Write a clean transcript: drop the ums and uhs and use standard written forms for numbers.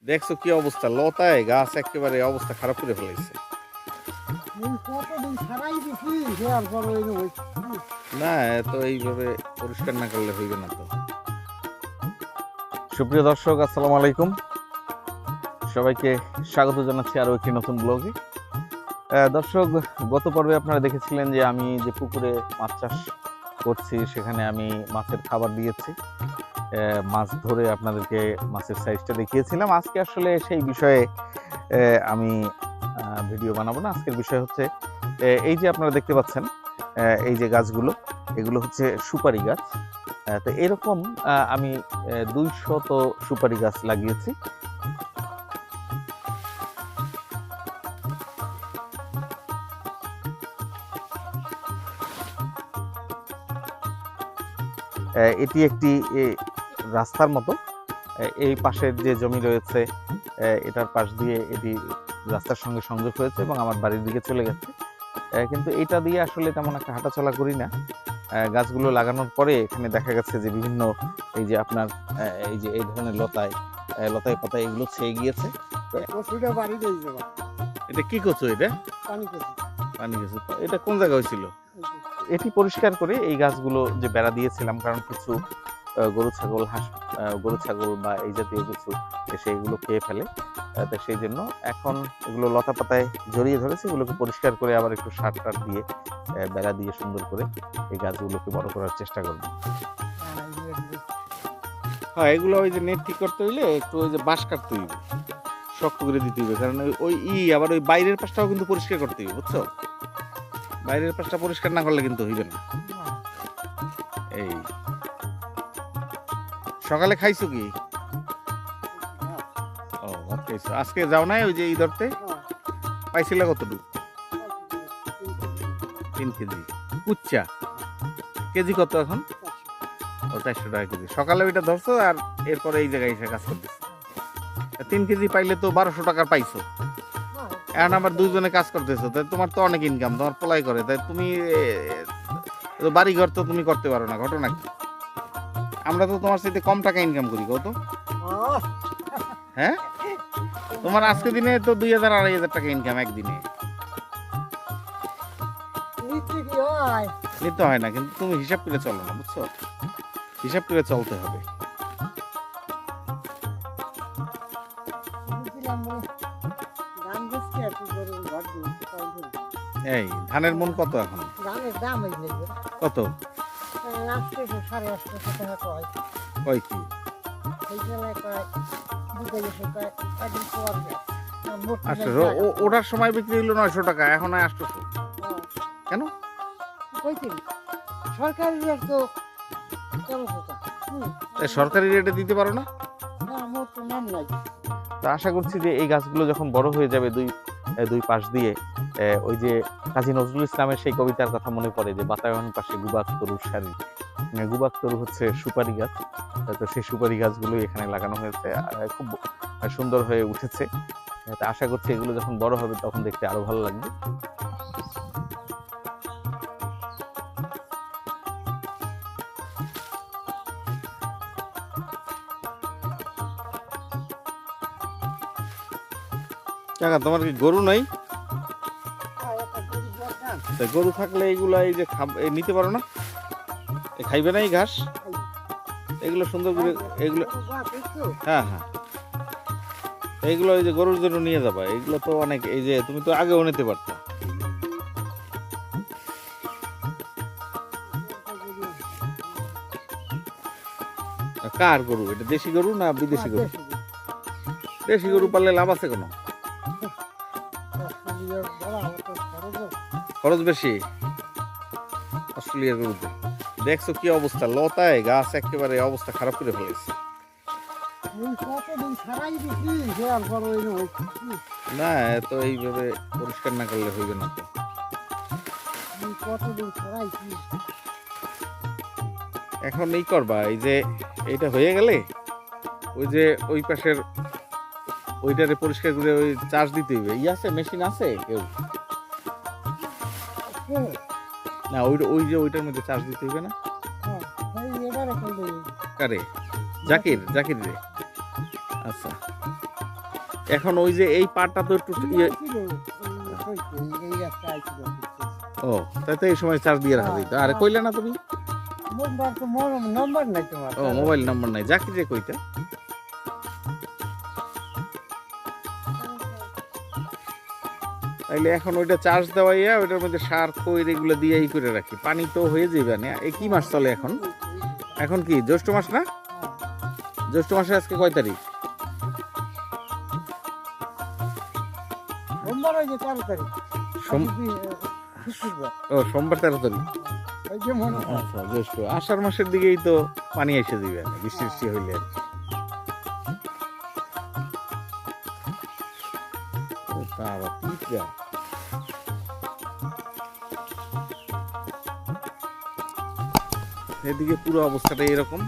দেখছো কি অবস্থা, লতায় গাছ একেবারে অবস্থা খারাপ করে ফেলাইছে। কতদিন ছাড়াই দিছি দেওয়ার পর না, এত এইভাবে পরিষ্কার না করলে হইবে না তো। সুপ্রিয় দর্শক, আসসালামু আলাইকুম। সবাইকে স্বাগত জানাচ্ছি আরো একটি নতুন ব্লগে। দর্শক, গত পর্বে আপনারা দেখেছিলেন যে আমি যে পুকুরে মাছ চাষ করছি সেখানে আমি মাছের খাবার দিয়েছি, মাছ ধরে আপনাদেরকে মাছের সাইজটা দেখিয়েছিলাম। আজকে আসলে সেই বিষয়ে আমি ভিডিও বানাবো না। আজকের বিষয় হচ্ছে এই যে আপনারা দেখতে পাচ্ছেন এই যে গাছগুলো, এগুলো হচ্ছে সুপারি গাছ। তো এরকম আমি 200 সুপারি গাছ লাগিয়েছি। এটি একটি রাস্তার মতো। এই পাশের যে জমি রয়েছে এটার পাশ দিয়ে এটি রাস্তার সঙ্গে সংযোগ হয়েছে এবং আমার বাড়ির দিকে চলে গেছে। কিন্তু এটা দিয়ে আসলে তেমন একটা হাঁটাচলা করি না। গাছগুলো লাগানোর পরে এখানে দেখা গেছে যে বিভিন্ন এই যে আপনার এই যে এই ধরনের লতায় পাতায় এগুলো ছেয়ে গিয়েছে। এটা কি করছো? এটা পানি কচু। এটা কোন জায়গা হয়েছিল? এটি পরিষ্কার করে এই গাছগুলো যে বেড়া দিয়েছিলাম, কারণ কিছু গরু ছাগল বা এই জাতীয় কিছু এসে এগুলো খেয়ে ফেলে। তো সেই জন্য এখন এগুলো লতা পাতায় জড়িয়ে ধরেছে, এগুলোকে পরিষ্কার করে আবার একটু সার টার দিয়ে বেড়া দিয়ে সুন্দর করে এই গাছগুলোকে বড় করার চেষ্টা করব। হ্যাঁ, এগুলো ওই যে নেট ঠিক করতে হইলে একটু ওই যে বাঁশ কাটতে হইবে, শক্ত করে দিতে হইবে, কারণ ওই আবার ওই বাইরের পাশটাও কিন্তু পরিষ্কার করতে হইবে, বুঝছো? বাইরের পাশটা পরিষ্কার না করলে কিন্তু হইবে না। এই সকালে খাইছো কি? ও, খাইছো। আজকে যাও নাই ওই যে এই ধরতে? পাইছিলা কতটুকু? 3 কেজি কুচ্চা। কেজি কত এখন? ও, 400 টাকা কেজি। সকালে ওইটা ধরছো আর এরপরে এই জায়গায় এসে কাজ করতেছো। 3 কেজি পাইলে তো 1200 টাকার পাইছো। এখন আবার দুইজনে কাজ করতেছো, তাই তোমার তো অনেক ইনকাম, তোমার পোলাই করে, তাই তুমি বাড়ি ঘর তো তুমি করতে পারো না। ঘটনা কি? আমরা তো তোমার সাথে কম টাকা ইনকাম করি, কত? হ্যাঁ, তোমার আজকে দিনে তো 2000-2500 টাকা ইনকাম একদিনে। নিতে হয় না, কিন্তু তুমি হিসাব করে চলো না, বুঝছো? হিসাব করে চলতে হবে। এই ধানের মন কত এখন? কত? কয় কি? ওটার সময় বিক্রি হলো 900 টাকা, এখন 800। কেন? সরকারি রেটে দিতে পারো না? তো আশা করছি যে এই গাছগুলো যখন বড় হয়ে যাবে, দুই পাশ দিয়ে ওই যে কাজী নজরুল ইসলামের সেই কবিতার কথা মনে পড়ে যে বাতায়ন পাশে গুবাক তরুর সারি। গুবাক তরু হচ্ছে সুপারি গাছ। তো সেই সুপারি গাছগুলো এখানে লাগানো হয়েছে, খুব সুন্দর হয়ে উঠেছে। আশা করছি এগুলো যখন বড় হবে তখন দেখতে আরো ভালো লাগবে। কাকা, তোমার কি গরু নাই? গরু থাকলে এইগুলো এই যে নিতে পারো না? খাইবে না এই ঘাস? এগুলো সুন্দর করে এগুলো, হ্যাঁ হ্যাঁ, এইগুলো এই যে গরুর জন্য নিয়ে যাবা। এগুলো তো অনেক, এই যে তুমি তো আগেও নিতে পারতা। কার গরু এটা? দেশি গরু না বিদেশি গরু? দেশি গরু পাললে লাভ আছে কোনো? খরচ বেশি অস্ট্রেলিয়ার গরুতে। দেখছো কি অবস্থা, লতায় গাছ একেবারে অবস্থা খারাপ করে ফেলাইছে। না, এত এইভাবে পরিষ্কার না করলে হইবে না তো। এখন এই করবা, এই যে এইটা হয়ে গেলে ওই যে ওই পাশের ওইটারে পরিষ্কার করে ওই চার্জ দিতে হইবে। আছে, মেশিন আছে কেউ? না, ওই যে ওইটার মধ্যে চার্জ দিতে হইবে না? কারে? জাকির রে? আচ্ছা, এখন ওই যে এই পাটটা তো একটু ইয়ে, ছিল, এই একটা আইছিল। ও তাই তো এই সময় চার্জ দিয়ে রাখা যেত। আরে কইলে না তুমি? নম্বর তো নম্বর নাই তোমার। ও মোবাইল নাম্বার নাই, জাকিরে কইতা। তাইলে এখন ওইটা চার্জ দেওয়াইয়া ওইটার মধ্যে সার কইর এগুলো দিয়ে ই করে রাখি, পানি তো হয়ে যাবে না। এই কি মাস চলে এখন? এখন কি জ্যৈষ্ঠ মাস না? জ্যৈষ্ঠ মাসে আজকে কয় তারিখ? নম্বর ওই যে 13 তারিখ। শুক্রবার। ও সোমবার 13 তারিখ। ওই যে মনে হয়। আচ্ছা জ্যৈষ্ঠ আষাঢ় মাসের দিকেই তো পানি এসে দিবে বৃষ্টি বৃষ্টি হইলে আর কি। ও বাবা, পিঁপড়া। এদিকে পুরো অবস্থাটা এরকম।